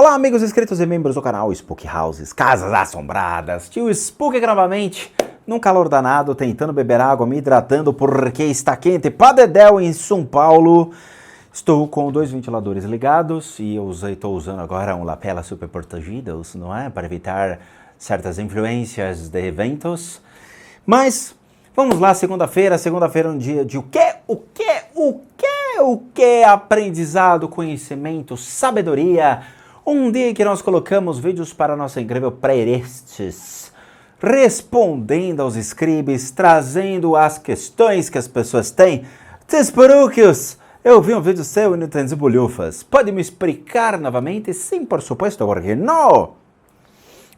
Olá, amigos inscritos e membros do canal Spook Houses, Casas Assombradas. Tio Spook aqui novamente, num calor danado, tentando beber água, me hidratando porque está quente pra dedéu em São Paulo. Estou com 2 ventiladores ligados e estou usando agora um lapela super protegidos, não é? Para evitar certas influências de eventos. Mas vamos lá, segunda-feira é um dia de o quê? Aprendizado, conhecimento, sabedoria. Um dia que nós colocamos vídeos para nossa incrível playlists, respondendo aos scribes, trazendo as questões que as pessoas têm. Tesperuquios, eu vi um vídeo seu e não entendi bolhufas. Pode me explicar novamente? Sim, por supuesto, porque não.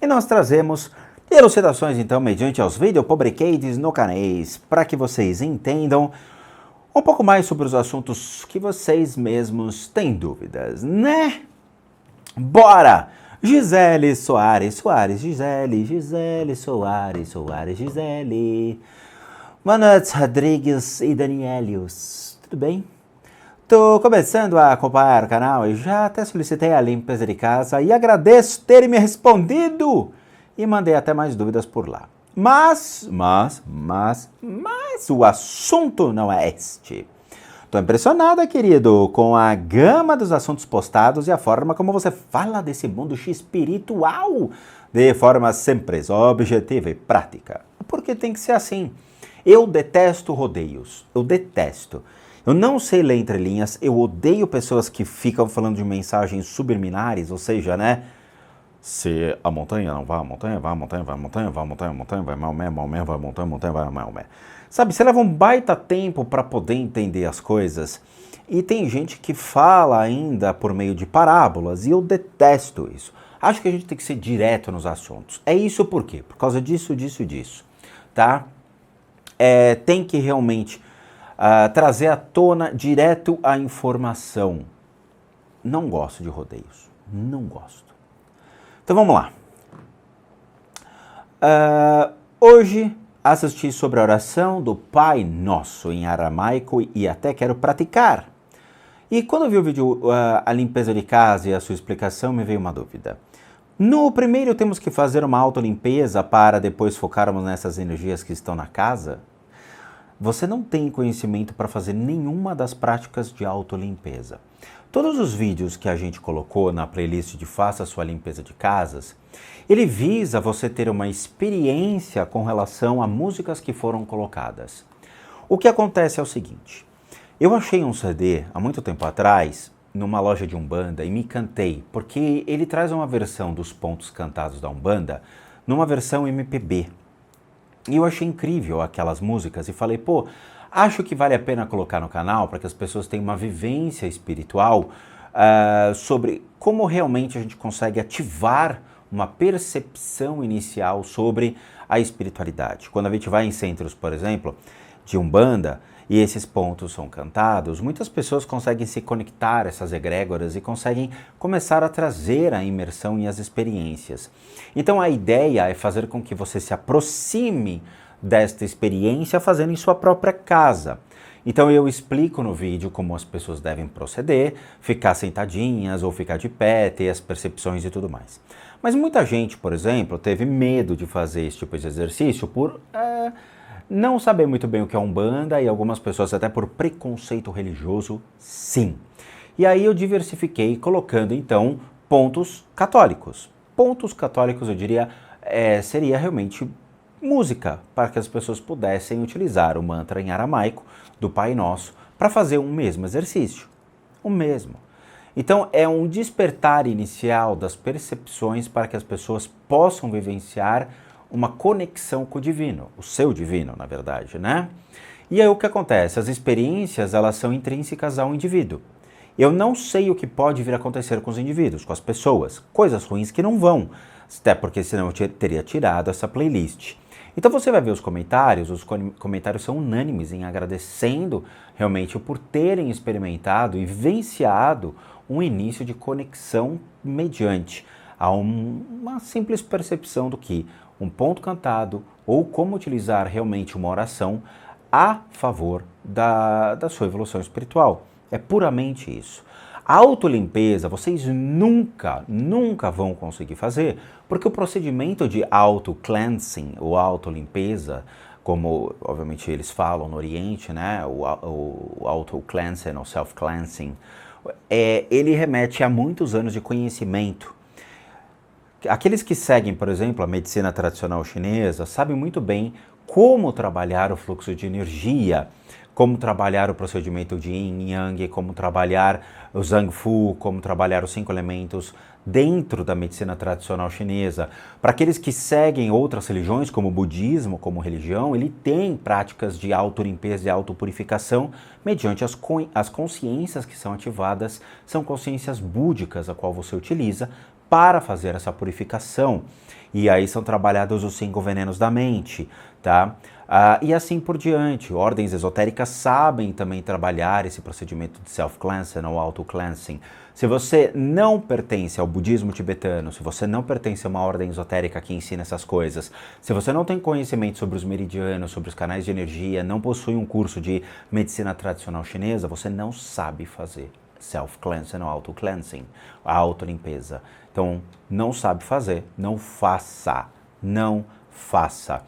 E nós trazemos elucidações, então, mediante aos vídeos publicados no canais, para que vocês entendam um pouco mais sobre os assuntos que vocês mesmos têm dúvidas, né? Bora! Gisele Soares, Gisele Manotes Rodrigues e Danielius, tudo bem? Tô começando a acompanhar o canal e já até solicitei a limpeza de casa e agradeço terem me respondido e mandei até mais dúvidas por lá. Mas o assunto não é este. Tô impressionada, querido, com a gama dos assuntos postados e a forma como você fala desse mundo espiritual de forma simples, objetiva e prática. Porque tem que ser assim. Eu detesto rodeios. Eu detesto. Eu não sei ler entre linhas. Eu odeio pessoas que ficam falando de mensagens subliminares, ou seja, né? Se a montanha não vai, a montanha vai, a montanha vai, a montanha vai, a montanha, a montanha vai, Maomé, Maomé vai, a montanha vai, Maomé. Sabe, você leva um baita tempo para poder entender as coisas e tem gente que fala ainda por meio de parábolas e eu detesto isso. Acho que a gente tem que ser direto nos assuntos. É isso por quê? Por causa disso, tá? Tem que realmente trazer à tona direto a informação. Não gosto de rodeios, não gosto. Então vamos lá. Hoje assisti sobre a oração do Pai Nosso em aramaico e até quero praticar. E quando eu vi o vídeo a limpeza de casa e a sua explicação, me veio uma dúvida. No primeiro temos que fazer uma autolimpeza para depois focarmos nessas energias que estão na casa? Você não tem conhecimento para fazer nenhuma das práticas de autolimpeza. Todos os vídeos que a gente colocou na playlist de Faça Sua Limpeza de Casas, ele visa você ter uma experiência com relação a músicas que foram colocadas. O que acontece é o seguinte, eu achei um CD há muito tempo atrás, numa loja de Umbanda, e me encantei, porque ele traz uma versão dos pontos cantados da Umbanda, numa versão MPB. E eu achei incrível aquelas músicas e falei, pô, acho que vale a pena colocar no canal para que as pessoas tenham uma vivência espiritual sobre como realmente a gente consegue ativar uma percepção inicial sobre a espiritualidade. Quando a gente vai em centros, por exemplo, de Umbanda, e esses pontos são cantados, muitas pessoas conseguem se conectar a essas egrégoras e conseguem começar a trazer a imersão e as experiências. Então a ideia é fazer com que você se aproxime desta experiência fazendo em sua própria casa. Então eu explico no vídeo como as pessoas devem proceder, ficar sentadinhas ou ficar de pé, ter as percepções e tudo mais. Mas muita gente, por exemplo, teve medo de fazer esse tipo de exercício por não saber muito bem o que é Umbanda e algumas pessoas até por preconceito religioso, sim. E aí eu diversifiquei colocando então pontos católicos. Pontos católicos eu diria seria realmente música, para que as pessoas pudessem utilizar o mantra em aramaico do Pai Nosso para fazer um mesmo exercício. O mesmo. Então é um despertar inicial das percepções para que as pessoas possam vivenciar uma conexão com o divino, o seu divino, na verdade, né? E aí o que acontece? As experiências, elas são intrínsecas ao indivíduo. Eu não sei o que pode vir a acontecer com os indivíduos, com as pessoas, coisas ruins que não vão, até porque senão eu teria tirado essa playlist. Então você vai ver os comentários são unânimes em agradecendo realmente por terem experimentado e vivenciado um início de conexão mediante a uma simples percepção do que um ponto cantado ou como utilizar realmente uma oração a favor da sua evolução espiritual. É puramente isso. A autolimpeza vocês nunca vão conseguir fazer, porque o procedimento de auto-cleansing ou autolimpeza, como obviamente eles falam no Oriente, né, o auto-cleansing ou self-cleansing, ele remete a muitos anos de conhecimento. Aqueles que seguem, por exemplo, a medicina tradicional chinesa, sabem muito bem como trabalhar o fluxo de energia, como trabalhar o procedimento de Yin e Yang, como trabalhar o Zhang Fu, como trabalhar os 5 elementos dentro da medicina tradicional chinesa. Para aqueles que seguem outras religiões, como o budismo, como religião, ele tem práticas de autolimpeza e autopurificação mediante as consciências que são ativadas, são consciências búdicas a qual você utiliza para fazer essa purificação. E aí são trabalhados os 5 venenos da mente, tá? E assim por diante. Ordens esotéricas sabem também trabalhar esse procedimento de self-cleansing ou auto-cleansing. Se você não pertence ao budismo tibetano, se você não pertence a uma ordem esotérica que ensina essas coisas, se você não tem conhecimento sobre os meridianos, sobre os canais de energia, não possui um curso de medicina tradicional chinesa, você não sabe fazer self-cleansing ou auto-cleansing, a autolimpeza. Então, não sabe fazer, não faça, não faça.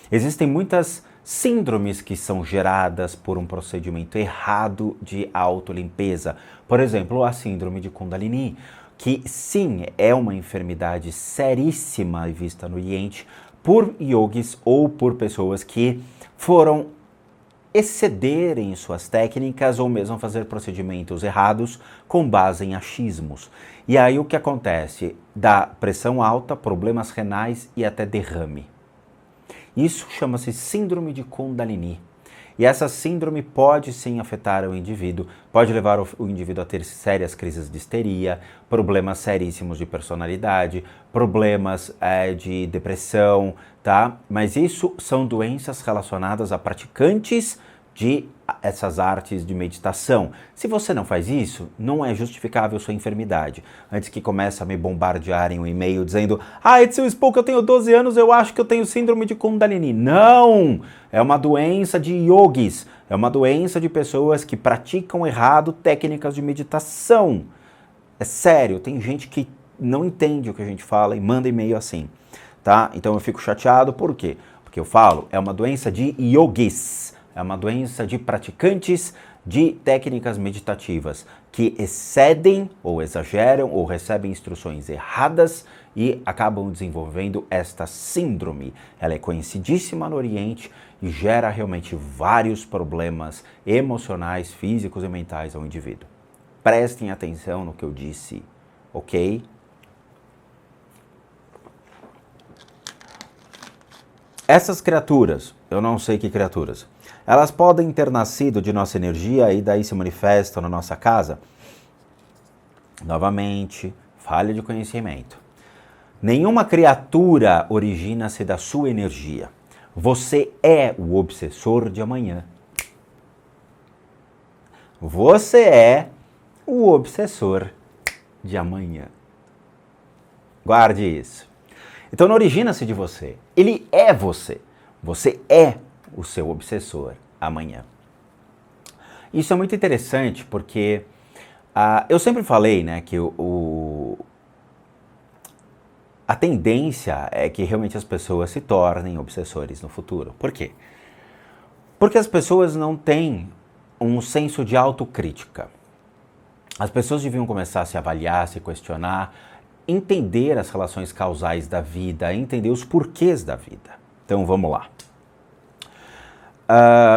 Existem muitas síndromes que são geradas por um procedimento errado de autolimpeza. Por exemplo, a síndrome de Kundalini, que sim, é uma enfermidade seríssima vista no Oriente por yogis ou por pessoas que foram excederem suas técnicas ou mesmo fazer procedimentos errados com base em achismos. E aí o que acontece? Dá pressão alta, problemas renais e até derrame. Isso chama-se síndrome de Kundalini. E essa síndrome pode sim afetar o indivíduo, pode levar o indivíduo a ter sérias crises de histeria, problemas seríssimos de personalidade, problemas de depressão, tá? Mas isso são doenças relacionadas a praticantes de essas artes de meditação. Se você não faz isso, não é justificável sua enfermidade. Antes que comece a me bombardearem um e-mail dizendo Edson Spook, eu tenho 12 anos, eu acho que eu tenho síndrome de Kundalini. Não! É uma doença de yogis, é uma doença de pessoas que praticam errado técnicas de meditação. É sério, tem gente que não entende o que a gente fala e manda e-mail assim, tá? Então eu fico chateado, por quê? Porque eu falo, é uma doença de yogis. É uma doença de praticantes de técnicas meditativas que excedem ou exageram ou recebem instruções erradas e acabam desenvolvendo esta síndrome. Ela é conhecidíssima no Oriente e gera realmente vários problemas emocionais, físicos e mentais ao indivíduo. Prestem atenção no que eu disse, ok? Essas criaturas, eu não sei que criaturas, elas podem ter nascido de nossa energia e daí se manifestam na nossa casa? Novamente, falha de conhecimento. Nenhuma criatura origina-se da sua energia. Você é o obsessor de amanhã. Você é o obsessor de amanhã. Guarde isso. Então não origina-se de você. Ele é você. Você é o seu obsessor amanhã. Isso é muito interessante porque eu sempre falei, né, que a tendência é que realmente as pessoas se tornem obsessores no futuro. Por quê? Porque as pessoas não têm um senso de autocrítica. As pessoas deviam começar a se avaliar, se questionar, entender as relações causais da vida, entender os porquês da vida. Então vamos lá.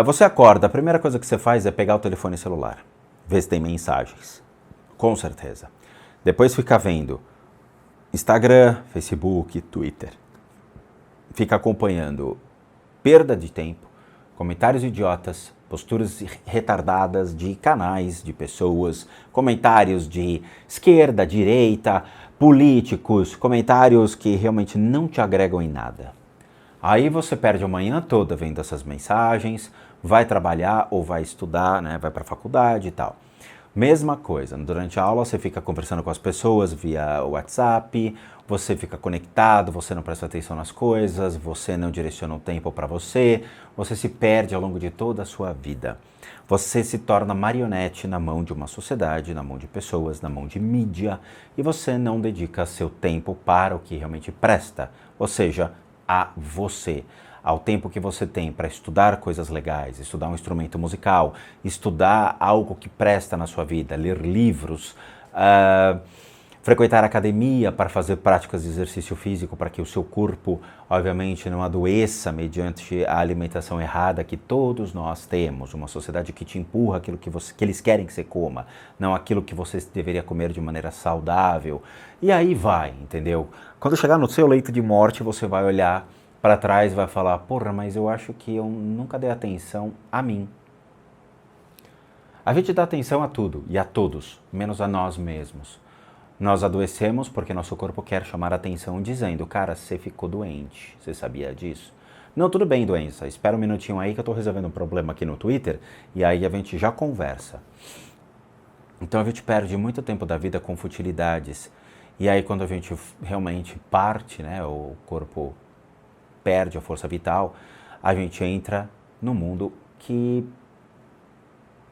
Você acorda, a primeira coisa que você faz é pegar o telefone celular, ver se tem mensagens, com certeza. Depois fica vendo Instagram, Facebook, Twitter. Fica acompanhando perda de tempo, comentários idiotas, posturas retardadas de canais, de pessoas, comentários de esquerda, direita, políticos, comentários que realmente não te agregam em nada. Aí você perde a manhã toda vendo essas mensagens, vai trabalhar ou vai estudar, né, vai para a faculdade e tal. Mesma coisa, durante a aula você fica conversando com as pessoas via WhatsApp, você fica conectado, você não presta atenção nas coisas, você não direciona o tempo para você se perde ao longo de toda a sua vida. Você se torna marionete na mão de uma sociedade, na mão de pessoas, na mão de mídia, e você não dedica seu tempo para o que realmente presta, ou seja, a você. Ao tempo que você tem para estudar coisas legais, estudar um instrumento musical, estudar algo que presta na sua vida, ler livros, frequentar a academia para fazer práticas de exercício físico para que o seu corpo, obviamente, não adoeça mediante a alimentação errada que todos nós temos. Uma sociedade que te empurra aquilo que eles querem que você coma, não aquilo que você deveria comer de maneira saudável. E aí vai, entendeu? Quando chegar no seu leito de morte, você vai olhar para trás e vai falar, porra, mas eu acho que eu nunca dei atenção a mim. A gente dá atenção a tudo e a todos, menos a nós mesmos. Nós adoecemos porque nosso corpo quer chamar a atenção dizendo, cara, você ficou doente, você sabia disso? Não, tudo bem, doença, espera um minutinho aí que eu estou resolvendo um problema aqui no Twitter e aí a gente já conversa. Então a gente perde muito tempo da vida com futilidades e aí quando a gente realmente parte, né, o corpo perde a força vital, a gente entra no mundo que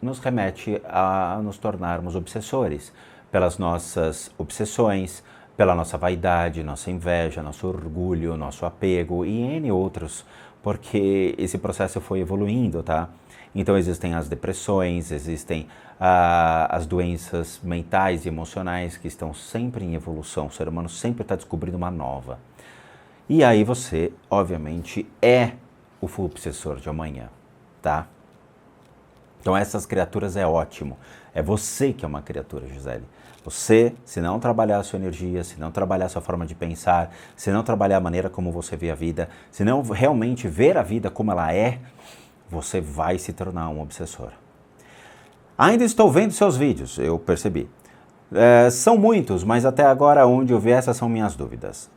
nos remete a nos tornarmos obsessores, pelas nossas obsessões, pela nossa vaidade, nossa inveja, nosso orgulho, nosso apego e N outros, porque esse processo foi evoluindo, tá? Então existem as depressões, existem as doenças mentais e emocionais que estão sempre em evolução, o ser humano sempre está descobrindo uma nova. E aí você, obviamente, é o obsessor de amanhã, tá? Então essas criaturas é ótimo. É você que é uma criatura, Gisele. Você, se não trabalhar a sua energia, se não trabalhar a sua forma de pensar, se não trabalhar a maneira como você vê a vida, se não realmente ver a vida como ela é, você vai se tornar um obsessor. Ainda estou vendo seus vídeos, eu percebi. São muitos, mas até agora onde eu vi essas são minhas dúvidas.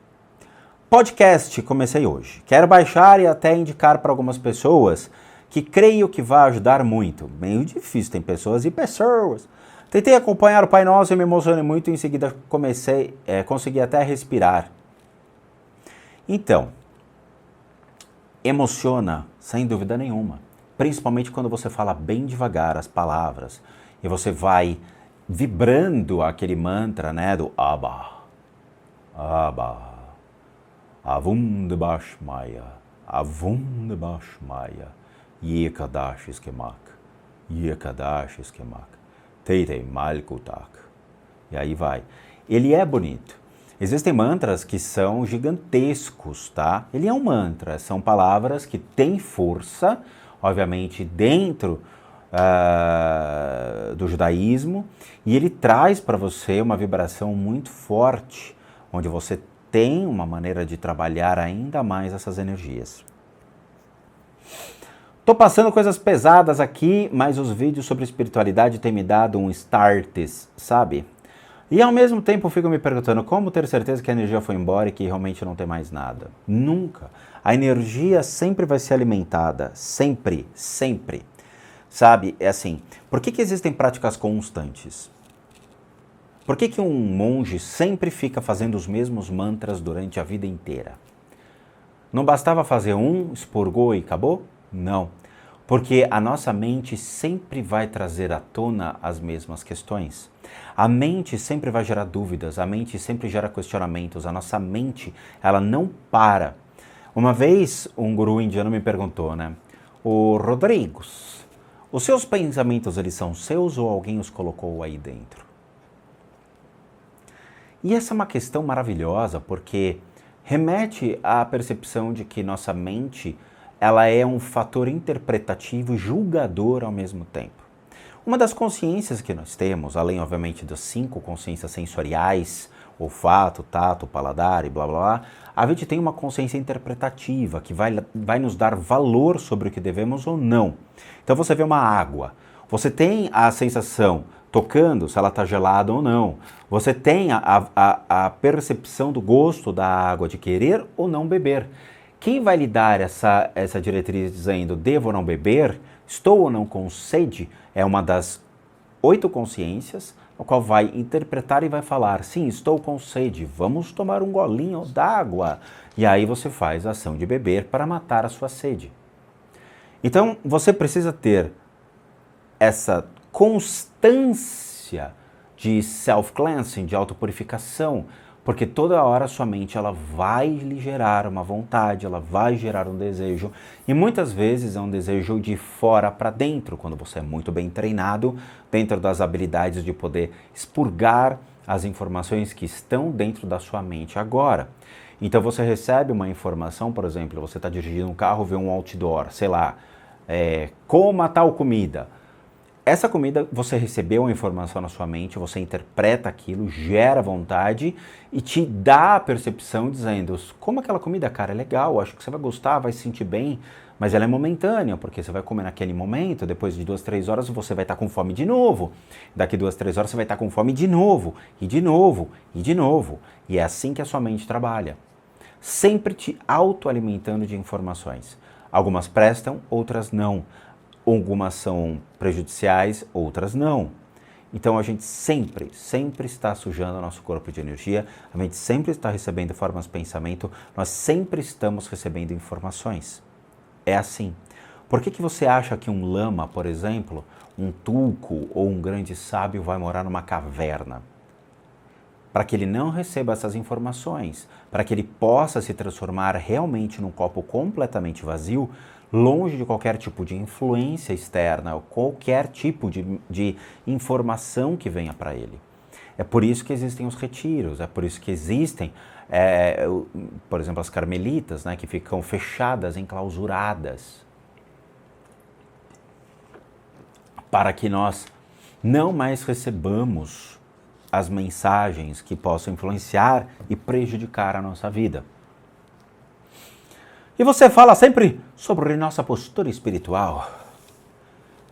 Podcast, comecei hoje. Quero baixar e até indicar para algumas pessoas que creio que vai ajudar muito. Meio difícil, tem pessoas e pessoas. Tentei acompanhar o Pai Nosso e me emocionei muito, em seguida consegui até respirar. Então, emociona, sem dúvida nenhuma. Principalmente quando você fala bem devagar as palavras e você vai vibrando aquele mantra, né, do Abba, Abba. Avundabashmaya, Avundabashmaya, Yekadash Eskemak, Yekadash Eskemak, Teitei Malkutak. E aí vai. Ele é bonito. Existem mantras que são gigantescos, tá? Ele é um mantra, são palavras que têm força, obviamente, dentro do judaísmo, e ele traz para você uma vibração muito forte, onde você tem uma maneira de trabalhar ainda mais essas energias. Tô passando coisas pesadas aqui, mas os vídeos sobre espiritualidade têm me dado um starts, sabe? E ao mesmo tempo eu fico me perguntando como ter certeza que a energia foi embora e que realmente não tem mais nada. Nunca. A energia sempre vai ser alimentada, sempre, sempre. Sabe, é assim, por que existem práticas constantes? Por que um monge sempre fica fazendo os mesmos mantras durante a vida inteira? Não bastava fazer um, expurgou e acabou? Não. Porque a nossa mente sempre vai trazer à tona as mesmas questões. A mente sempre vai gerar dúvidas, a mente sempre gera questionamentos, a nossa mente, ela não para. Uma vez um guru indiano me perguntou, né? O Rodrigos, os seus pensamentos, eles são seus ou alguém os colocou aí dentro? E essa é uma questão maravilhosa, porque remete à percepção de que nossa mente, ela é um fator interpretativo e julgador ao mesmo tempo. Uma das consciências que nós temos, além, obviamente, das 5 consciências sensoriais, olfato, tato, paladar e blá blá blá, a gente tem uma consciência interpretativa que vai nos dar valor sobre o que devemos ou não. Então você vê uma água, você tem a sensação tocando se ela está gelada ou não. Você tem a percepção do gosto da água, de querer ou não beber. Quem vai lhe dar essa diretriz dizendo devo ou não beber, estou ou não com sede, é uma das 8 consciências, o qual vai interpretar e vai falar, sim, estou com sede, vamos tomar um golinho d'água. E aí você faz a ação de beber para matar a sua sede. Então, você precisa ter essa constância de self-cleansing, de autopurificação, porque toda hora sua mente ela vai lhe gerar uma vontade, ela vai gerar um desejo, e muitas vezes é um desejo de fora para dentro, quando você é muito bem treinado, dentro das habilidades de poder expurgar as informações que estão dentro da sua mente agora. Então você recebe uma informação, por exemplo, você está dirigindo um carro, vê um outdoor, sei lá, coma tal comida. Essa comida, você recebeu a informação na sua mente, você interpreta aquilo, gera vontade e te dá a percepção dizendo, como aquela comida, cara, é legal, acho que você vai gostar, vai se sentir bem, mas ela é momentânea, porque você vai comer naquele momento, depois de 2, 3 horas você vai estar com fome de novo, daqui 2, 3 horas você vai estar com fome de novo, e de novo, e de novo. E é assim que a sua mente trabalha, sempre te autoalimentando de informações. Algumas prestam, outras não. Algumas são prejudiciais, outras não. Então a gente sempre está sujando o nosso corpo de energia, a gente sempre está recebendo formas de pensamento, nós sempre estamos recebendo informações. É assim. Por que você acha que um lama, por exemplo, um tulco ou um grande sábio vai morar numa caverna? Para que ele não receba essas informações, para que ele possa se transformar realmente num copo completamente vazio, longe de qualquer tipo de influência externa, ou qualquer tipo de informação que venha para ele. É por isso que existem os retiros, é por isso que existem, por exemplo, as carmelitas, né, que ficam fechadas, enclausuradas, para que nós não mais recebamos as mensagens que possam influenciar e prejudicar a nossa vida. E você fala sempre sobre nossa postura espiritual.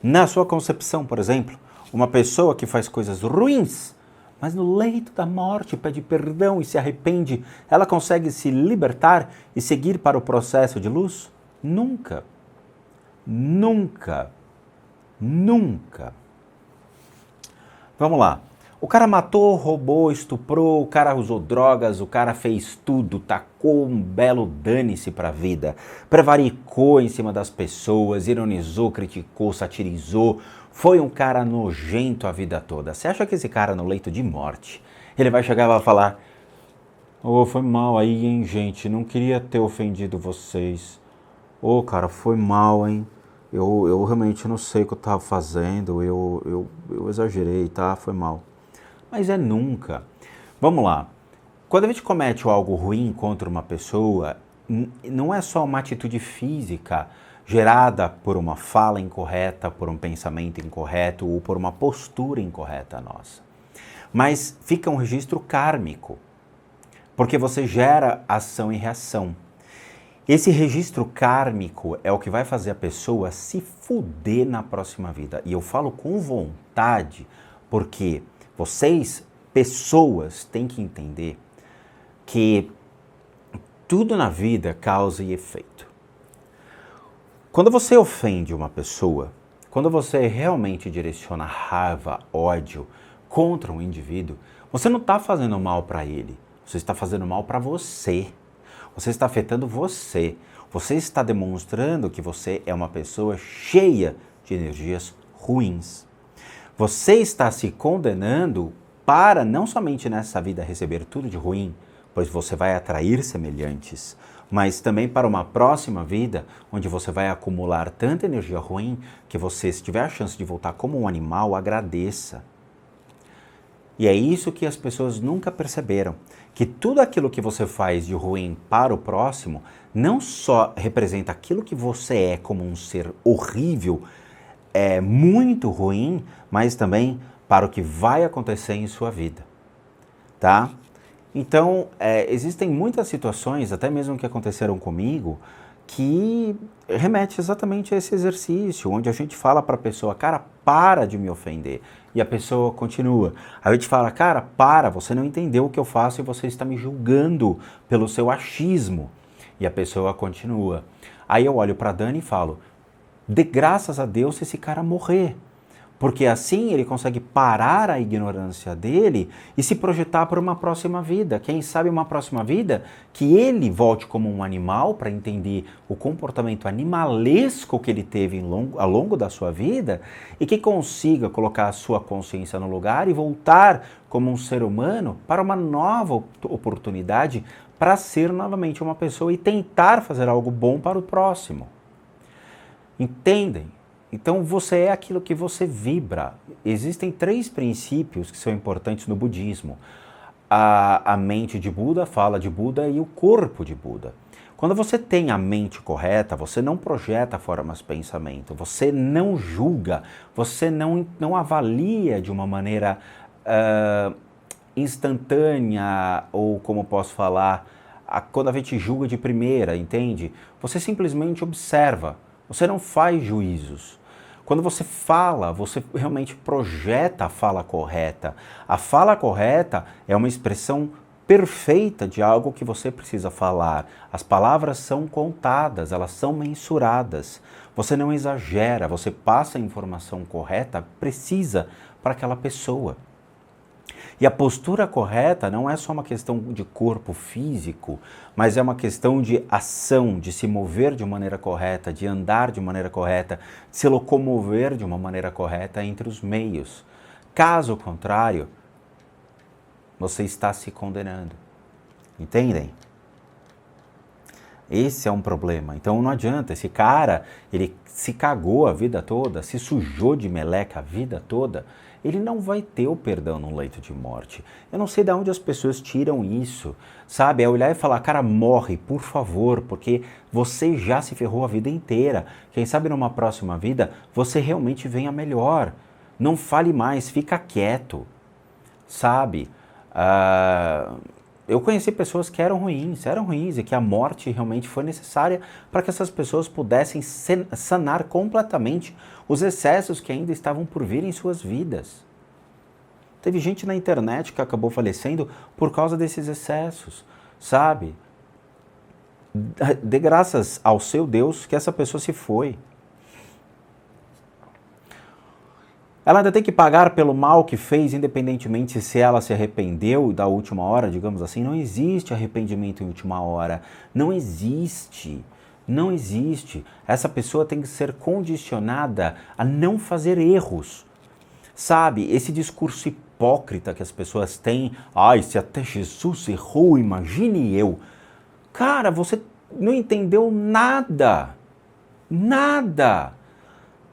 Na sua concepção, por exemplo, uma pessoa que faz coisas ruins, mas no leito da morte pede perdão e se arrepende, ela consegue se libertar e seguir para o processo de luz? Nunca. Nunca. Nunca. Vamos lá. O cara matou, roubou, estuprou, o cara usou drogas, o cara fez tudo, tacou um belo dane-se pra vida, prevaricou em cima das pessoas, ironizou, criticou, satirizou, foi um cara nojento a vida toda. Você acha que esse cara no leito de morte, ele vai chegar e vai falar, foi mal aí, hein, gente, não queria ter ofendido vocês. Cara, foi mal, hein. Eu realmente não sei o que eu tava fazendo, eu exagerei, tá? Foi mal. Mas é nunca. Vamos lá. Quando a gente comete algo ruim contra uma pessoa, não é só uma atitude física gerada por uma fala incorreta, por um pensamento incorreto ou por uma postura incorreta nossa. Mas fica um registro kármico, porque você gera ação e reação. Esse registro kármico é o que vai fazer a pessoa se fuder na próxima vida. E eu falo com vontade, porque vocês, pessoas, têm que entender que tudo na vida é causa e efeito. Quando você ofende uma pessoa, quando você realmente direciona raiva, ódio contra um indivíduo, você não está fazendo mal para ele, você está fazendo mal para você. Você está afetando você. Você está demonstrando que você é uma pessoa cheia de energias ruins. Você está se condenando para não somente nessa vida receber tudo de ruim, pois você vai atrair semelhantes, mas também para uma próxima vida, onde você vai acumular tanta energia ruim que você, se tiver a chance de voltar como um animal, agradeça. E é isso que as pessoas nunca perceberam, que tudo aquilo que você faz de ruim para o próximo não só representa aquilo que você é como um ser horrível, muito ruim, mas também para o que vai acontecer em sua vida, tá? Então, existem muitas situações, até mesmo que aconteceram comigo, que remete exatamente a esse exercício, onde a gente fala para a pessoa, cara, para de me ofender. E a pessoa continua. Aí a gente fala, cara, você não entendeu o que eu faço e você está me julgando pelo seu achismo. E a pessoa continua. Aí eu olho para a Dani e falo, dê graças a Deus se esse cara morrer. Porque assim ele consegue parar a ignorância dele e se projetar para uma próxima vida. Quem sabe uma próxima vida que ele volte como um animal para entender o comportamento animalesco que ele teve ao longo da sua vida e que consiga colocar a sua consciência no lugar e voltar como um ser humano para uma nova oportunidade para ser novamente uma pessoa e tentar fazer algo bom para o próximo. Entendem? Então você é aquilo que você vibra. Existem 3 princípios que são importantes no budismo. A mente de Buda fala de Buda e o corpo de Buda. Quando você tem a mente correta, você não projeta formas de pensamento, você não julga, você não avalia de uma maneira instantânea ou, como posso falar, quando a gente julga de primeira, entende? Você simplesmente observa, você não faz juízos. Quando você fala, você realmente projeta a fala correta. A fala correta é uma expressão perfeita de algo que você precisa falar. As palavras são contadas, elas são mensuradas. Você não exagera, você passa a informação correta, precisa para aquela pessoa. E a postura correta não é só uma questão de corpo físico, mas é uma questão de ação, de se mover de maneira correta, de andar de maneira correta, de se locomover de uma maneira correta entre os meios. Caso contrário, você está se condenando. Entendem? Esse é um problema. Então não adianta, esse cara, ele se cagou a vida toda, se sujou de meleca a vida toda, ele não vai ter o perdão no leito de morte. Eu não sei de onde as pessoas tiram isso, sabe? É olhar e falar, cara, morre, por favor, porque você já se ferrou a vida inteira. Quem sabe numa próxima vida você realmente venha melhor. Não fale mais, fica quieto, sabe? Eu conheci pessoas que eram ruins e que a morte realmente foi necessária para que essas pessoas pudessem sanar completamente os excessos que ainda estavam por vir em suas vidas. Teve gente na internet que acabou falecendo por causa desses excessos, sabe? Dê graças ao seu Deus que essa pessoa se foi. Ela ainda tem que pagar pelo mal que fez, independentemente se ela se arrependeu da última hora, digamos assim. Não existe arrependimento em última hora. Não existe. Não existe. Essa pessoa tem que ser condicionada a não fazer erros. Sabe, esse discurso hipócrita que as pessoas têm, se até Jesus errou, imagine eu. Cara, você não entendeu nada. Nada.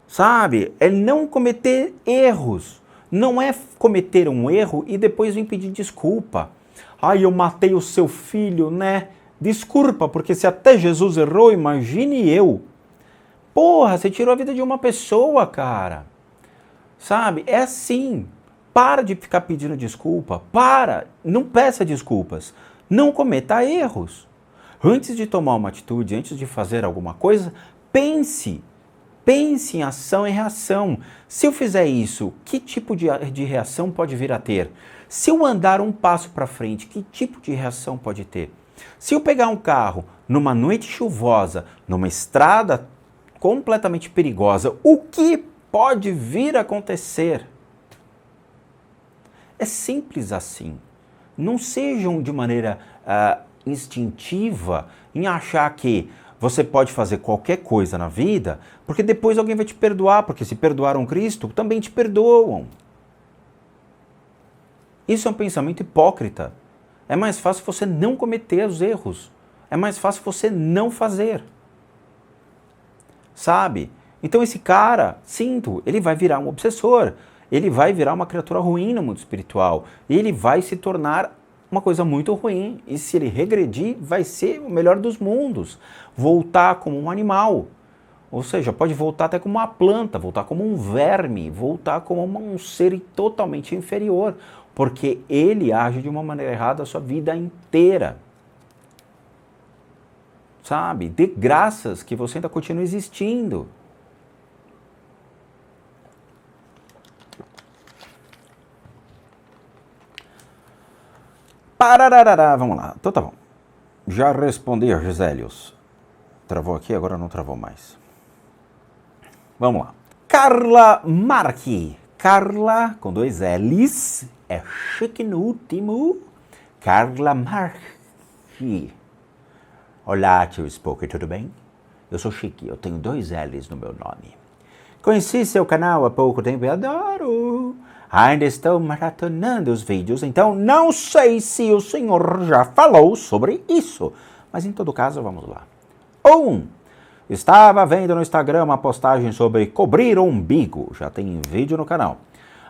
Sabe? É não cometer erros. Não é cometer um erro e depois vir pedir desculpa. Eu matei o seu filho, né? Desculpa, porque se até Jesus errou, imagine eu. Porra, você tirou a vida de uma pessoa, cara. Sabe? É assim. Para de ficar pedindo desculpa. Para. Não peça desculpas. Não cometa erros. Antes de tomar uma atitude, antes de fazer alguma coisa, pense. Pense em ação e reação. Se eu fizer isso, que tipo de reação pode vir a ter? Se eu andar um passo para frente, que tipo de reação pode ter? Se eu pegar um carro numa noite chuvosa, numa estrada completamente perigosa, o que pode vir a acontecer? É simples assim. Não sejam de maneira instintiva em achar que você pode fazer qualquer coisa na vida, porque depois alguém vai te perdoar, porque se perdoaram Cristo, também te perdoam. Isso é um pensamento hipócrita. É mais fácil você não cometer os erros. É mais fácil você não fazer. Sabe? Então esse cara, ele vai virar um obsessor. Ele vai virar uma criatura ruim no mundo espiritual. Ele vai se tornar uma coisa muito ruim. E se ele regredir, vai ser o melhor dos mundos. Voltar como um animal. Ou seja, pode voltar até como uma planta, voltar como um verme, voltar como um ser totalmente inferior. Porque ele age de uma maneira errada a sua vida inteira. Sabe? Dê graças que você ainda continua existindo. Parararará, vamos lá. Então tá bom. Já respondi, Gisélios. Travou aqui, agora não travou mais. Vamos lá. Carla Marchi. Carla, com 2 L's, é chique no último. Carla Marchi. Olá, tio Spock, tudo bem? Eu sou chique, eu tenho 2 L's no meu nome. Conheci seu canal há pouco tempo e adoro. Ainda estou maratonando os vídeos, então não sei se o senhor já falou sobre isso. Mas em todo caso, vamos lá. 1. Estava vendo no Instagram uma postagem sobre cobrir o umbigo. Já tem vídeo no canal.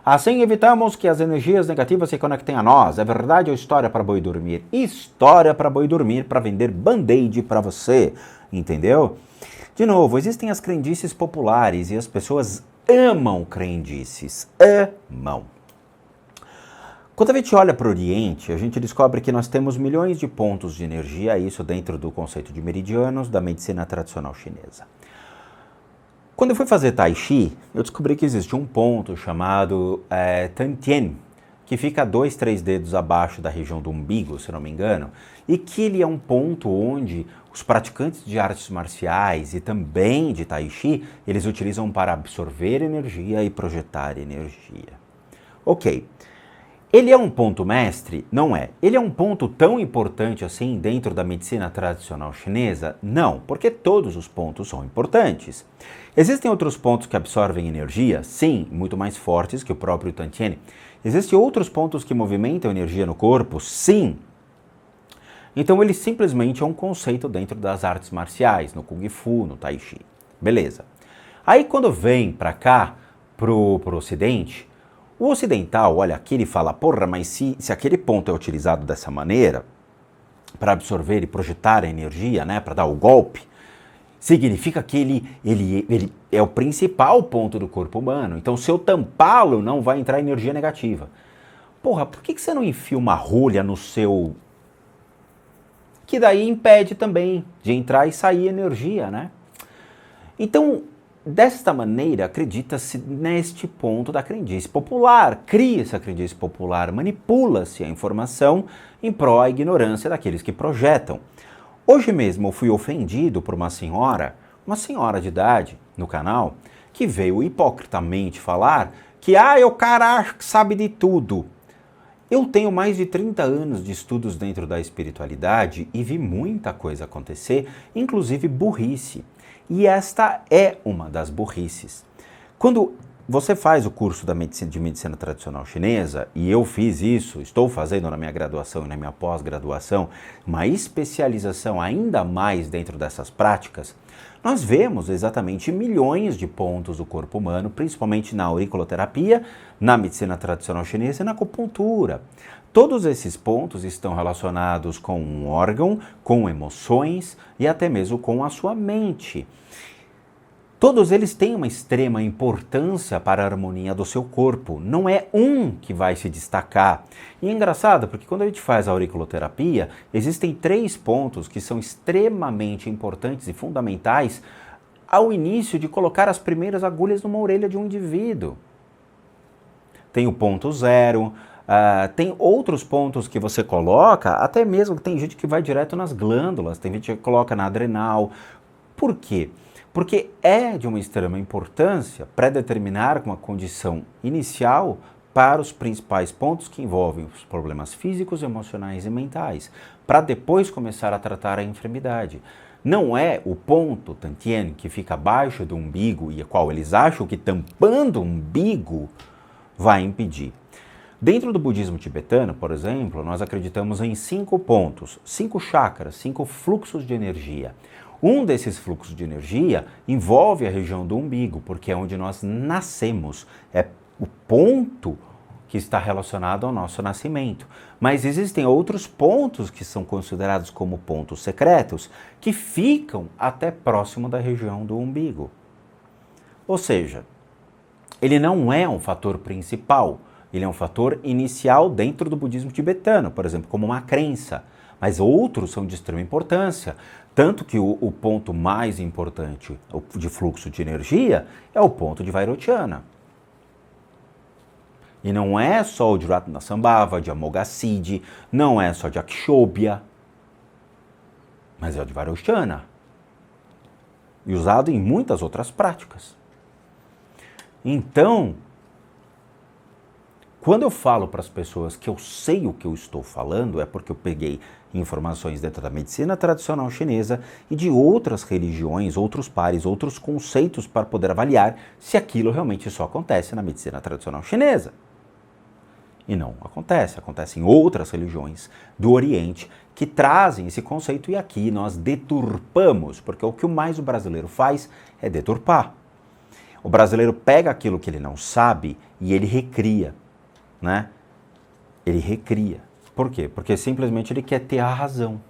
Assim evitamos que as energias negativas se conectem a nós. É verdade ou história para boi dormir? História para boi dormir para vender band-aid para você. Entendeu? De novo, existem as crendices populares e as pessoas amam crendices. Amam. Quando a gente olha para o Oriente, a gente descobre que nós temos milhões de pontos de energia, isso dentro do conceito de meridianos da medicina tradicional chinesa. Quando eu fui fazer Tai Chi, eu descobri que existe um ponto chamado Tantien, que fica 2, 3 dedos abaixo da região do umbigo, se não me engano, e que ele é um ponto onde os praticantes de artes marciais e também de Tai Chi, eles utilizam para absorver energia e projetar energia. Ok. Ele é um ponto mestre? Não é. Ele é um ponto tão importante assim dentro da medicina tradicional chinesa? Não, porque todos os pontos são importantes. Existem outros pontos que absorvem energia? Sim, muito mais fortes que o próprio Tantien. Existem outros pontos que movimentam energia no corpo? Sim. Então ele simplesmente é um conceito dentro das artes marciais, no Kung Fu, no Tai Chi. Beleza. Aí quando vem para cá, pro Ocidente, o ocidental olha aqui e fala, porra, mas se aquele ponto é utilizado dessa maneira, para absorver e projetar a energia, né, para dar o golpe, significa que ele é o principal ponto do corpo humano. Então, se eu tampá-lo, não vai entrar energia negativa. Porra, por que você não enfia uma rolha no seu... Que daí impede também de entrar e sair energia, né? Então, desta maneira, acredita-se neste ponto da crendice popular, cria essa crendice popular, manipula-se a informação em prol da ignorância daqueles que projetam. Hoje mesmo eu fui ofendido por uma senhora de idade no canal, que veio hipocritamente falar que o cara acha que sabe de tudo. Eu tenho mais de 30 anos de estudos dentro da espiritualidade e vi muita coisa acontecer, inclusive burrice. E esta é uma das burrices. Quando você faz o curso de medicina tradicional chinesa, e eu fiz isso, estou fazendo na minha graduação e na minha pós-graduação, uma especialização ainda mais dentro dessas práticas, nós vemos exatamente milhões de pontos do corpo humano, principalmente na auriculoterapia, na medicina tradicional chinesa e na acupuntura. Todos esses pontos estão relacionados com um órgão, com emoções e até mesmo com a sua mente. Todos eles têm uma extrema importância para a harmonia do seu corpo. Não é um que vai se destacar. E é engraçado, porque quando a gente faz a auriculoterapia, existem 3 pontos que são extremamente importantes e fundamentais ao início de colocar as primeiras agulhas numa orelha de um indivíduo. Tem o ponto 0, tem outros pontos que você coloca, até mesmo tem gente que vai direto nas glândulas, tem gente que coloca na adrenal. Por quê? Porque é de uma extrema importância pré-determinar uma condição inicial para os principais pontos que envolvem os problemas físicos, emocionais e mentais, para depois começar a tratar a enfermidade. Não é o ponto Tantien que fica abaixo do umbigo e a qual eles acham que tampando o umbigo vai impedir. Dentro do budismo tibetano, por exemplo, nós acreditamos em 5 pontos, 5 chakras, 5 fluxos de energia. Um desses fluxos de energia envolve a região do umbigo, porque é onde nós nascemos, é o ponto que está relacionado ao nosso nascimento. Mas existem outros pontos que são considerados como pontos secretos, que ficam até próximo da região do umbigo. Ou seja, ele não é um fator principal, ele é um fator inicial dentro do budismo tibetano, por exemplo, como uma crença. Mas outros são de extrema importância, tanto que o ponto mais importante de fluxo de energia é o ponto de Vairochana. E não é só o de Ratnasambhava, de Amoghasiddhi, não é só de Akshobhya, mas é o de Vairochana. E usado em muitas outras práticas. Então, quando eu falo para as pessoas que eu sei o que eu estou falando, é porque eu peguei informações dentro da medicina tradicional chinesa e de outras religiões, outros pares, outros conceitos para poder avaliar se aquilo realmente só acontece na medicina tradicional chinesa. E não acontece, acontece em outras religiões do Oriente que trazem esse conceito e aqui nós deturpamos, porque o que mais o brasileiro faz é deturpar. O brasileiro pega aquilo que ele não sabe e ele recria, né? Ele recria. Por quê? Porque simplesmente ele quer ter a razão.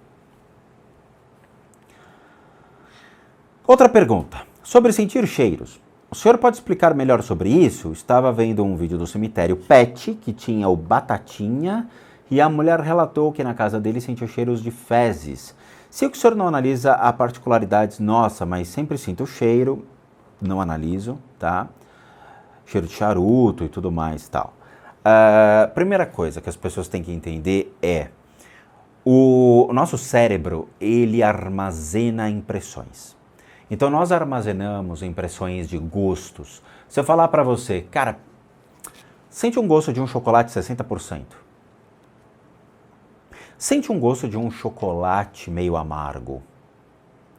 Outra pergunta, sobre sentir cheiros. O senhor pode explicar melhor sobre isso? Estava vendo um vídeo do cemitério Pet, que tinha o Batatinha, e a mulher relatou que na casa dele sentiu cheiros de fezes. Se o senhor não analisa a particularidades, nossa, mas sempre sinto o cheiro, não analiso, tá? Cheiro de charuto e tudo mais, tal. Primeira coisa que as pessoas têm que entender é o nosso cérebro, ele armazena impressões. Então nós armazenamos impressões de gostos. Se eu falar para você, cara, sente um gosto de um chocolate 60%. Sente um gosto de um chocolate meio amargo.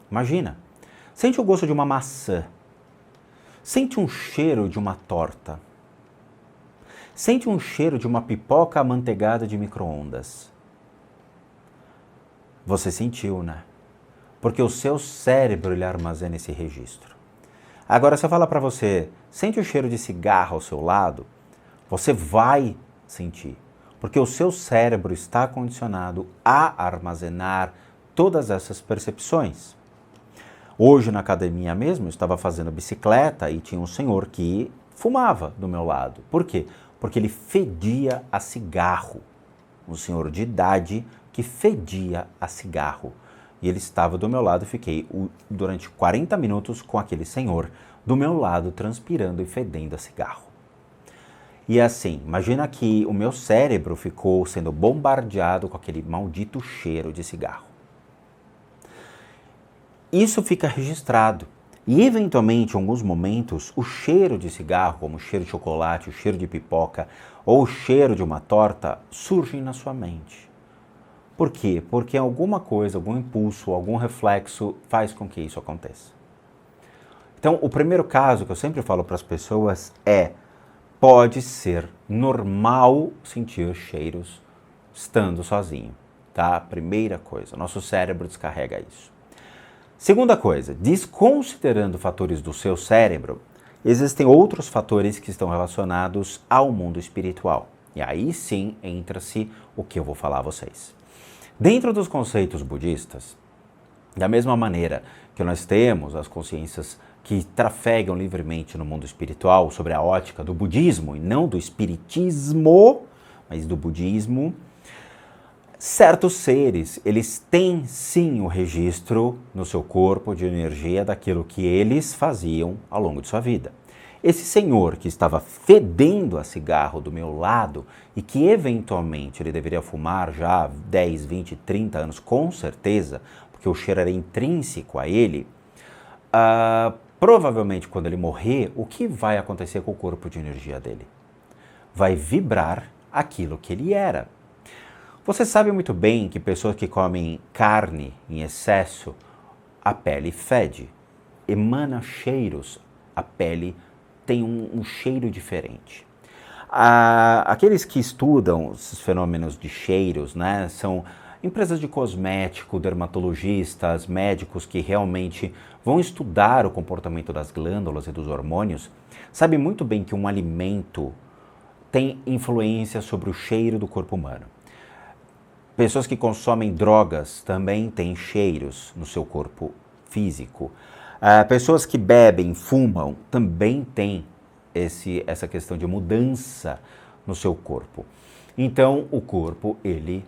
Imagina. Sente o gosto de uma maçã. Sente um cheiro de uma torta. Sente um cheiro de uma pipoca amanteigada de micro-ondas. Você sentiu, né? Porque o seu cérebro ele armazena esse registro. Agora, se eu falar para você, sente o cheiro de cigarro ao seu lado, você vai sentir. Porque o seu cérebro está condicionado a armazenar todas essas percepções. Hoje na academia mesmo, eu estava fazendo bicicleta e tinha um senhor que fumava do meu lado. Por quê? Porque ele fedia a cigarro. Um senhor de idade que fedia a cigarro. E ele estava do meu lado e fiquei durante 40 minutos com aquele senhor do meu lado, transpirando e fedendo a cigarro. E assim, imagina que o meu cérebro ficou sendo bombardeado com aquele maldito cheiro de cigarro. Isso fica registrado. E eventualmente, em alguns momentos, o cheiro de cigarro, como o cheiro de chocolate, o cheiro de pipoca ou o cheiro de uma torta, surgem na sua mente. Por quê? Porque alguma coisa, algum impulso, algum reflexo faz com que isso aconteça. Então, o primeiro caso que eu sempre falo para as pessoas é: pode ser normal sentir cheiros estando sozinho, tá? Primeira coisa, nosso cérebro descarrega isso. Segunda coisa, desconsiderando fatores do seu cérebro, existem outros fatores que estão relacionados ao mundo espiritual. E aí sim entra-se o que eu vou falar a vocês. Dentro dos conceitos budistas, da mesma maneira que nós temos as consciências que trafegam livremente no mundo espiritual sobre a ótica do budismo e não do espiritismo, mas do budismo, certos seres, eles têm sim o registro no seu corpo de energia daquilo que eles faziam ao longo de sua vida. Esse senhor que estava fedendo a cigarro do meu lado e que eventualmente ele deveria fumar já 10, 20, 30 anos, com certeza, porque o cheiro era intrínseco a ele, provavelmente quando ele morrer, o que vai acontecer com o corpo de energia dele? Vai vibrar aquilo que ele era. Você sabe muito bem que pessoas que comem carne em excesso, a pele fede, emana cheiros, a pele tem um cheiro diferente. Aqueles que estudam esses fenômenos de cheiros, né, são empresas de cosmético, dermatologistas, médicos que realmente vão estudar o comportamento das glândulas e dos hormônios, sabem muito bem que um alimento tem influência sobre o cheiro do corpo humano. Pessoas que consomem drogas também têm cheiros no seu corpo físico. Pessoas que bebem, fumam, também têm essa questão de mudança no seu corpo. Então, o corpo, ele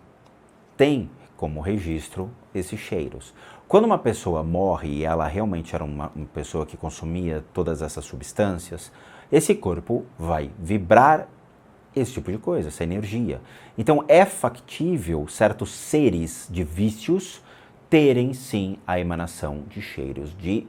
tem como registro esses cheiros. Quando uma pessoa morre e ela realmente era uma pessoa que consumia todas essas substâncias, esse corpo vai vibrar esse tipo de coisa, essa energia. Então, é factível certos seres de vícios terem sim a emanação de cheiros de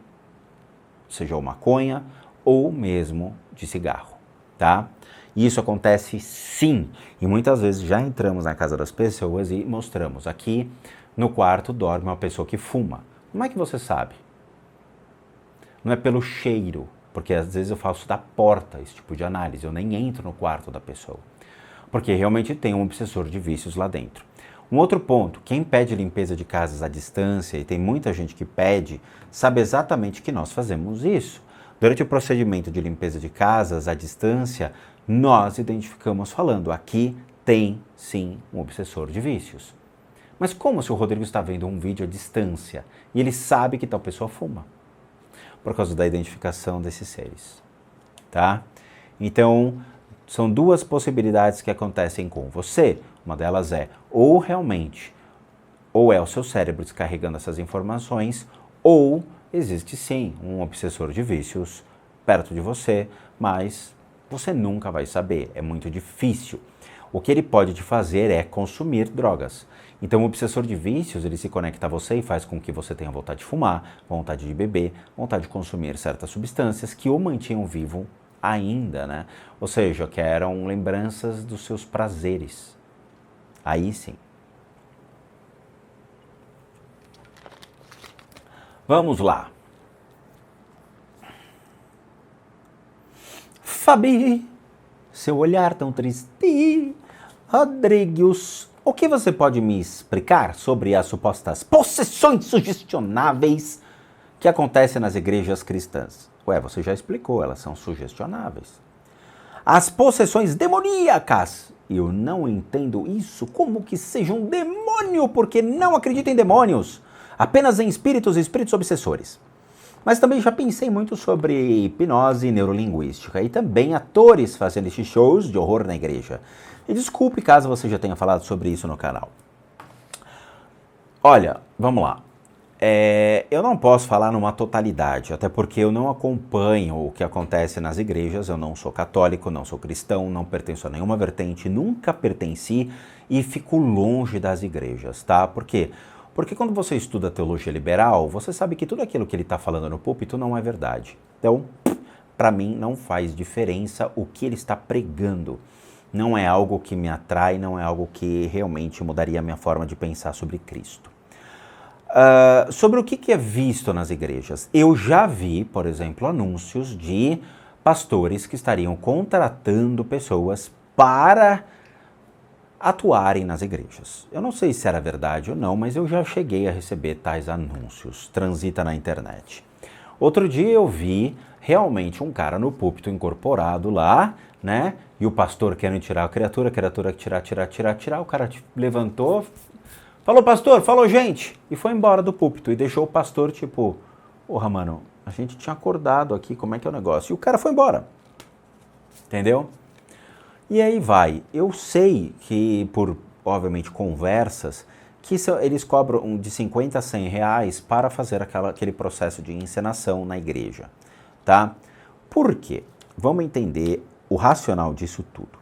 seja o maconha ou mesmo de cigarro, tá? E isso acontece sim, e muitas vezes já entramos na casa das pessoas e mostramos aqui no quarto dorme uma pessoa que fuma. Como é que você sabe? Não é pelo cheiro, porque às vezes eu faço da porta esse tipo de análise, eu nem entro no quarto da pessoa, porque realmente tem um obsessor de vícios lá dentro. Um outro ponto, quem pede limpeza de casas à distância, e tem muita gente que pede, sabe exatamente que nós fazemos isso. Durante o procedimento de limpeza de casas à distância, nós identificamos falando, aqui tem sim um obsessor de vícios. Mas como se o Rodrigo está vendo um vídeo à distância e ele sabe que tal pessoa fuma? Por causa da identificação desses seres, tá? Então, são duas possibilidades que acontecem com você. Uma delas é, ou realmente, ou é o seu cérebro descarregando essas informações, ou existe sim um obsessor de vícios perto de você, mas você nunca vai saber, é muito difícil. O que ele pode te fazer é consumir drogas. Então, o obsessor de vícios, ele se conecta a você e faz com que você tenha vontade de fumar, vontade de beber, vontade de consumir certas substâncias que o mantinham vivo ainda, né? Ou seja, que eram lembranças dos seus prazeres. Aí sim. Vamos lá. Fabi, seu olhar tão triste. Rodrigues, o que você pode me explicar sobre as supostas possessões sugestionáveis que acontecem nas igrejas cristãs? Ué, você já explicou, elas são sugestionáveis. As possessões demoníacas. Eu não entendo isso como que seja um demônio, porque não acredito em demônios. Apenas em espíritos e espíritos obsessores. Mas também já pensei muito sobre hipnose neurolinguística e também atores fazendo esses shows de horror na igreja. E desculpe caso você já tenha falado sobre isso no canal. Olha, vamos lá. Eu não posso falar numa totalidade, até porque eu não acompanho o que acontece nas igrejas, eu não sou católico, não sou cristão, não pertenço a nenhuma vertente, nunca pertenci e fico longe das igrejas, tá? Por quê? Porque quando você estuda teologia liberal, você sabe que tudo aquilo que ele está falando no púlpito não é verdade. Então, para mim, não faz diferença o que ele está pregando. Não é algo que me atrai, não é algo que realmente mudaria a minha forma de pensar sobre Cristo. Sobre o que é visto nas igrejas. Eu já vi, por exemplo, anúncios de pastores que estariam contratando pessoas para atuarem nas igrejas. Eu não sei se era verdade ou não, mas eu já cheguei a receber tais anúncios. Transita na internet. Outro dia eu vi realmente um cara no púlpito incorporado lá, né? E o pastor querendo tirar a criatura tirar. O cara levantou, falou pastor, falou gente, e foi embora do púlpito e deixou o pastor tipo, porra mano, a gente tinha acordado aqui, como é que é o negócio? E o cara foi embora, entendeu? E aí vai, eu sei que por, obviamente, conversas, que eles cobram de 50 a 100 reais para fazer aquele processo de encenação na igreja, tá? Por quê? Vamos entender o racional disso tudo.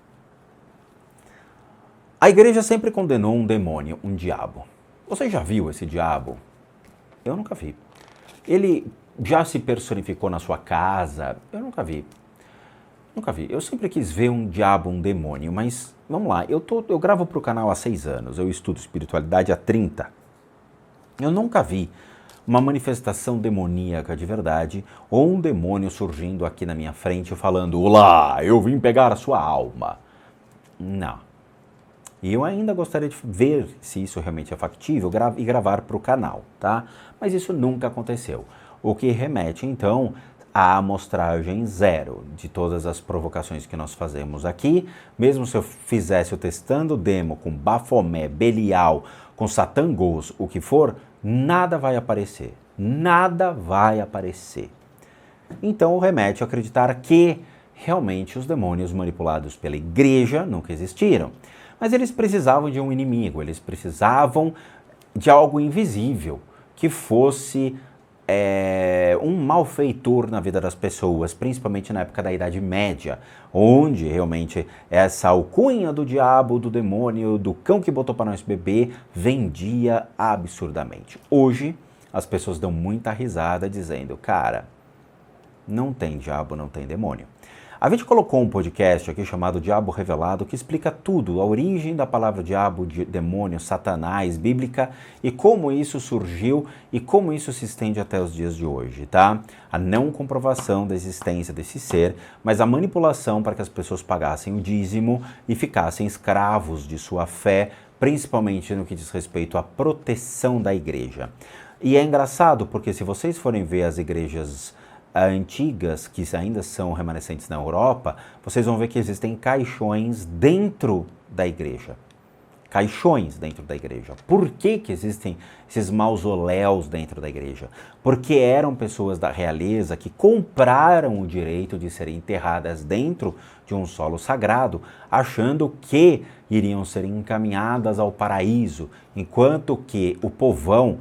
A igreja sempre condenou um demônio, um diabo. Você já viu esse diabo? Eu nunca vi. Ele já se personificou na sua casa? Eu nunca vi. Nunca vi. Eu sempre quis ver um diabo, um demônio, mas vamos lá. Eu gravo para o canal há 6 anos, eu estudo espiritualidade há 30. Eu nunca vi uma manifestação demoníaca de verdade ou um demônio surgindo aqui na minha frente falando, olá, eu vim pegar a sua alma. Não. E eu ainda gostaria de ver se isso realmente é factível e gravar para o canal, tá? Mas isso nunca aconteceu. O que remete, então, à amostragem zero de todas as provocações que nós fazemos aqui. Mesmo se eu fizesse o testando demo com Bafomé, Belial, com Satangos, o que for, nada vai aparecer. Nada vai aparecer. Então, remete a acreditar que realmente os demônios manipulados pela igreja nunca existiram. Mas eles precisavam de um inimigo, eles precisavam de algo invisível, que fosse um malfeitor na vida das pessoas, principalmente na época da Idade Média, onde realmente essa alcunha do diabo, do demônio, do cão que botou para nós beber, vendia absurdamente. Hoje, as pessoas dão muita risada dizendo, cara, não tem diabo, não tem demônio. A gente colocou um podcast aqui chamado Diabo Revelado que explica tudo, a origem da palavra diabo, demônio, satanás, bíblica e como isso surgiu e como isso se estende até os dias de hoje, tá? A não comprovação da existência desse ser, mas a manipulação para que as pessoas pagassem o dízimo e ficassem escravos de sua fé, principalmente no que diz respeito à proteção da igreja. E é engraçado porque se vocês forem ver as igrejas antigas, que ainda são remanescentes na Europa, vocês vão ver que existem caixões dentro da igreja. Caixões dentro da igreja. Por que que existem esses mausoléus dentro da igreja? Porque eram pessoas da realeza que compraram o direito de serem enterradas dentro de um solo sagrado, achando que iriam ser encaminhadas ao paraíso, enquanto que o povão,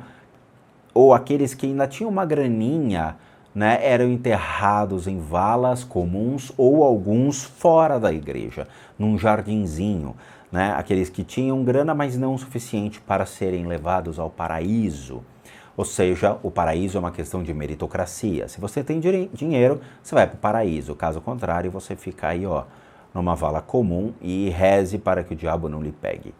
ou aqueles que ainda tinham uma graninha, né, eram enterrados em valas comuns ou alguns fora da igreja, num jardinzinho, né, aqueles que tinham grana, mas não o suficiente para serem levados ao paraíso. Ou seja, o paraíso é uma questão de meritocracia. Se você tem dinheiro, você vai para o paraíso. Caso contrário, você fica aí, ó, numa vala comum e reze para que o diabo não lhe pegue.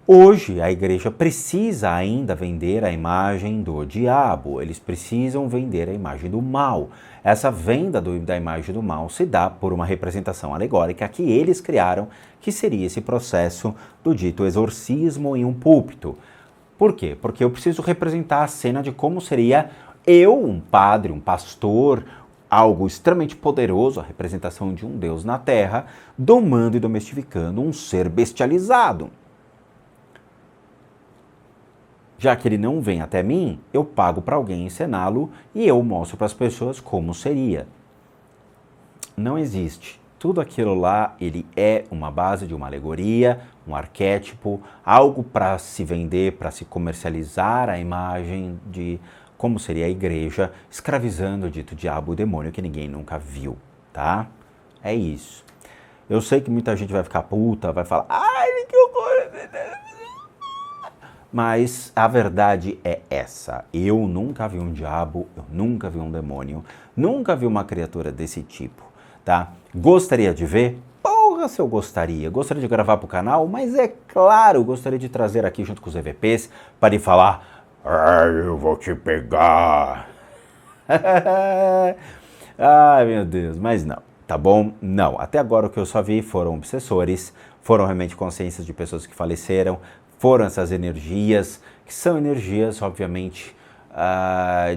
Hoje, a igreja precisa ainda vender a imagem do diabo, eles precisam vender a imagem do mal. Essa venda da imagem do mal se dá por uma representação alegórica que eles criaram, que seria esse processo do dito exorcismo em um púlpito. Por quê? Porque eu preciso representar a cena de como seria eu, um padre, um pastor, algo extremamente poderoso, a representação de um Deus na terra, domando e domestificando um ser bestializado. Já que ele não vem até mim, eu pago para alguém encená-lo e eu mostro para as pessoas como seria. Não existe. Tudo aquilo lá, ele é uma base de uma alegoria, um arquétipo, algo para se vender, para se comercializar a imagem de como seria a igreja, escravizando o dito diabo e demônio que ninguém nunca viu, tá? É isso. Eu sei que muita gente vai ficar puta, vai falar, ai, que horror! Mas a verdade é essa, eu nunca vi um diabo, eu nunca vi um demônio, nunca vi uma criatura desse tipo, tá? Gostaria de ver? Porra, se eu gostaria. Gostaria de gravar pro canal? Mas é claro, gostaria de trazer aqui junto com os EVPs para lhe falar, eu vou te pegar. Ai, meu Deus, mas não, tá bom? Não, até agora o que eu só vi foram obsessores, foram realmente consciências de pessoas que faleceram, foram essas energias, que são energias, obviamente,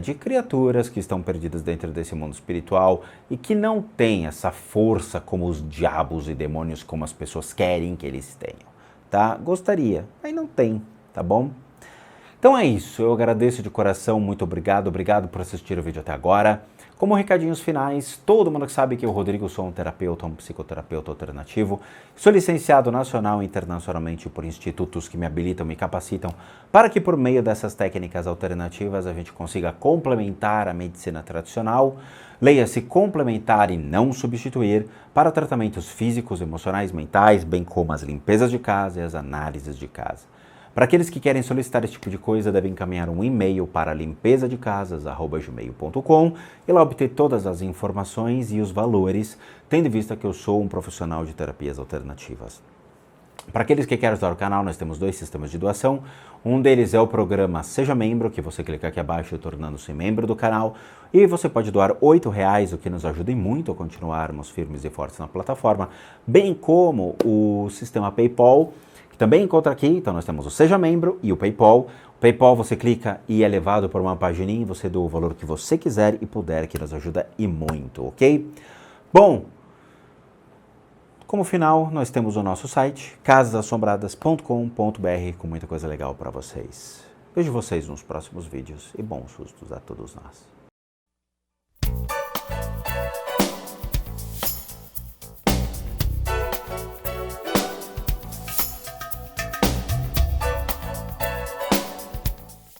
de criaturas que estão perdidas dentro desse mundo espiritual e que não têm essa força como os diabos e demônios, como as pessoas querem que eles tenham, tá? Gostaria, mas não tem, tá bom? Então é isso, eu agradeço de coração, muito obrigado por assistir o vídeo até agora. Como recadinhos finais, todo mundo que sabe que eu, Rodrigo, sou um terapeuta, um psicoterapeuta alternativo, sou licenciado nacional e internacionalmente por institutos que me habilitam, me capacitam, para que por meio dessas técnicas alternativas a gente consiga complementar a medicina tradicional, leia-se complementar e não substituir, para tratamentos físicos, emocionais, mentais, bem como as limpezas de casa e as análises de casa. Para aqueles que querem solicitar esse tipo de coisa, devem encaminhar um e-mail para limpezadecasas@gmail.com e lá obter todas as informações e os valores, tendo em vista que eu sou um profissional de terapias alternativas. Para aqueles que querem ajudar o canal, nós temos 2 sistemas de doação. Um deles é o programa Seja Membro, que você clica aqui abaixo tornando-se membro do canal. E você pode doar R$8, o que nos ajuda muito a continuarmos firmes e fortes na plataforma, bem como o sistema PayPal, também encontra aqui, então nós temos o Seja Membro e o PayPal. O PayPal você clica e é levado por uma pagininha, você doa o valor que você quiser e puder, que nos ajuda e muito, ok? Bom, como final, nós temos o nosso site, casasassombradas.com.br, com muita coisa legal para vocês. Vejo vocês nos próximos vídeos e bons sustos a todos nós.